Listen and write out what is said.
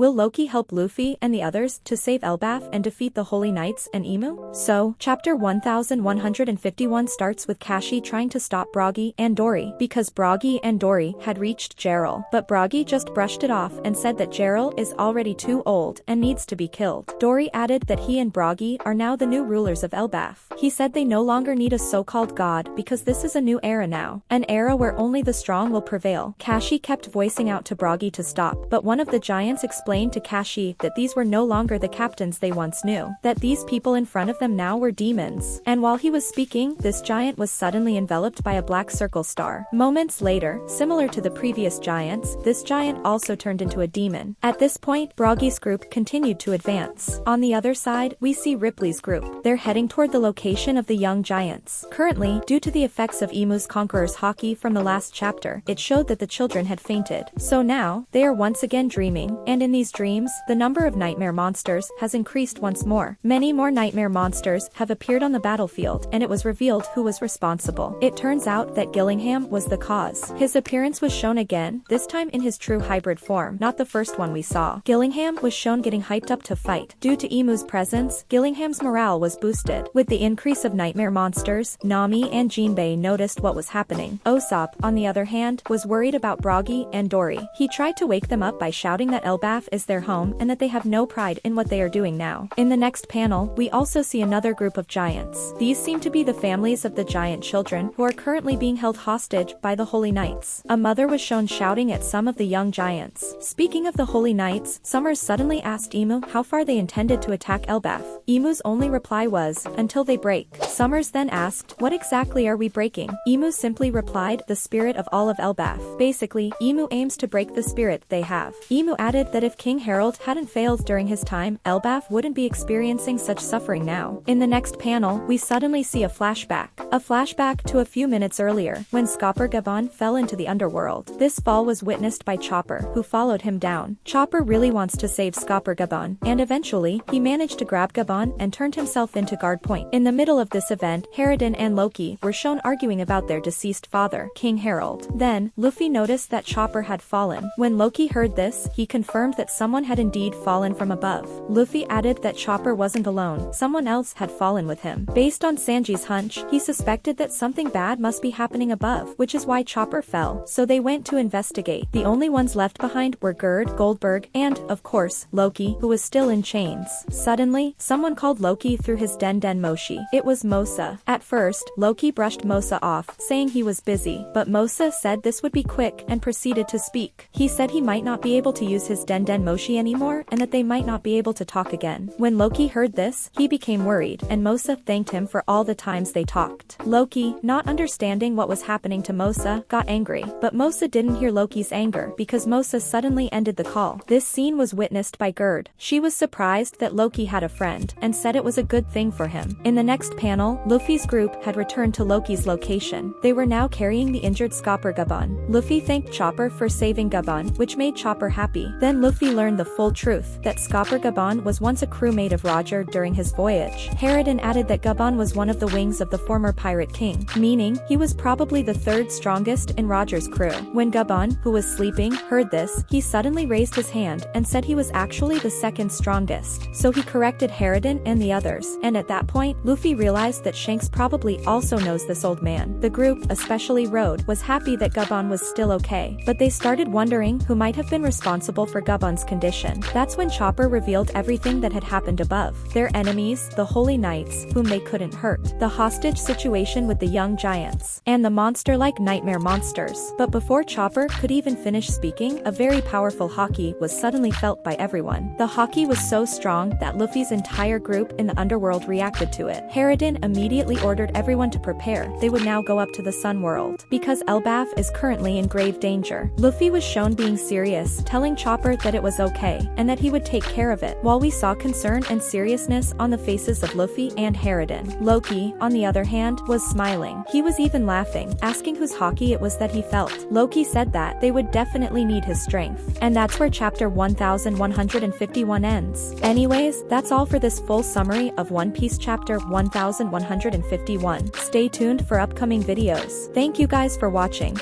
Will Loki help Luffy and the others to save Elbaf and defeat the Holy Knights and Emu? So, chapter 1151 starts with Kashi trying to stop Broggy and Dory because Broggy and Dory had reached Gerald. But Broggy just brushed it off and said that Gerald is already too old and needs to be killed. Dory added that he and Broggy are now the new rulers of Elbaf. He said they no longer need a so-called god because this is a new era now. An era where only the strong will prevail. Kashi kept voicing out to Broggy to stop, but one of the giants explained to Kashi that these were no longer the captains they once knew, that these people in front of them now were demons. And while he was speaking, this giant was suddenly enveloped by a black circle star. Moments later, similar to the previous giants, this giant also turned into a demon. At this point, Broggy's group continued to advance. On the other side, we see Ripley's group. They're heading toward the location of the young giants. Currently, due to the effects of Emu's Conqueror's haki from the last chapter, it showed that the children had fainted. So now, they are once again dreaming, and in these dreams, the number of nightmare monsters has increased once more. Many more nightmare monsters have appeared on the battlefield, and it was revealed who was responsible. It turns out that Gillingham was the cause. His appearance was shown again, this time in his true hybrid form, not the first one we saw. Gillingham was shown getting hyped up to fight. Due to Emu's presence, Gillingham's morale was boosted. With the increase of nightmare monsters, Nami and Jinbei noticed what was happening. Usopp, on the other hand, was worried about Broggy and Dory. He tried to wake them up by shouting that Elbaf is their home and that they have no pride in what they are doing now. In the next panel, we also see another group of giants. These seem to be the families of the giant children who are currently being held hostage by the Holy Knights. A mother was shown shouting at some of the young giants. Speaking of the Holy Knights, Summers suddenly asked Emu how far they intended to attack Elbaf. Emu's only reply was, until they break. Summers then asked, what exactly are we breaking? Emu simply replied, the spirit of all of Elbaf. Basically, Emu aims to break the spirit they have. Emu added that if King Harold hadn't failed during his time, Elbaf wouldn't be experiencing such suffering now. In the next panel, we suddenly see a flashback. A flashback to a few minutes earlier, when Scapper Gaban fell into the underworld. This fall was witnessed by Chopper, who followed him down. Chopper really wants to save Scapper Gaban, and eventually, he managed to grab Gaban and turned himself into guard point. In the middle of this event, Harridan and Loki were shown arguing about their deceased father, King Harold. Then, Luffy noticed that Chopper had fallen. When Loki heard this, he confirmed that someone had indeed fallen from above. Luffy added that Chopper wasn't alone, someone else had fallen with him. Based on Sanji's hunch, he suspected that something bad must be happening above, which is why Chopper fell, so they went to investigate. The only ones left behind were Gerd, Goldberg, and, of course, Loki, who was still in chains. Suddenly, someone called Loki through his Den Moshi. It was Mosa. At first, Loki brushed Mosa off, saying he was busy, but Mosa said this would be quick and proceeded to speak. He said he might not be able to use his Den Moshi anymore and that they might not be able to talk again. When Loki heard this, he became worried, and Mosa thanked him for all the times they talked. Loki, not understanding what was happening to Mosa, got angry, but Mosa didn't hear Loki's anger because Mosa suddenly ended the call. This scene was witnessed by Gerd. She was surprised that Loki had a friend and said it was a good thing for him. In the next panel, Luffy's group had returned to Loki's location. They were now carrying the injured Scapper Gaban. Luffy thanked Chopper for saving Gaban, which made Chopper happy. Then Luffy learned the full truth, that Scapper Gaban was once a crewmate of Roger during his voyage. Harridan added that Gaban was one of the wings of the former pirate king, meaning he was probably the third strongest in Roger's crew. When Gaban, who was sleeping, heard this, he suddenly raised his hand and said he was actually the second strongest. So he corrected Harridan and the others, and at that point, Luffy realized that Shanks probably also knows this old man. The group, especially Road, was happy that Gaban was still okay, but they started wondering who might have been responsible for Gaban's condition. That's when Chopper revealed everything that had happened above. Their enemies, the Holy Knights, whom they couldn't hurt, the hostage situation with the young giants, and the monster-like nightmare monsters. But before Chopper could even finish speaking, a very powerful haki was suddenly felt by everyone. The haki was so strong that Luffy's entire group in the underworld reacted to it. Harridan immediately ordered everyone to prepare. They would now go up to the Sun World, because Elbaf is currently in grave danger. Luffy was shown being serious, telling Chopper that it was okay, and that he would take care of it, while we saw concern and seriousness on the faces of Luffy and Harridan. Loki, on the other hand, was smiling. He was even laughing, asking whose haki it was that he felt. Loki said that they would definitely need his strength. And that's where chapter 1151 ends. Anyways, that's all for this full summary of One Piece chapter 1151. Stay tuned for upcoming videos. Thank you guys for watching.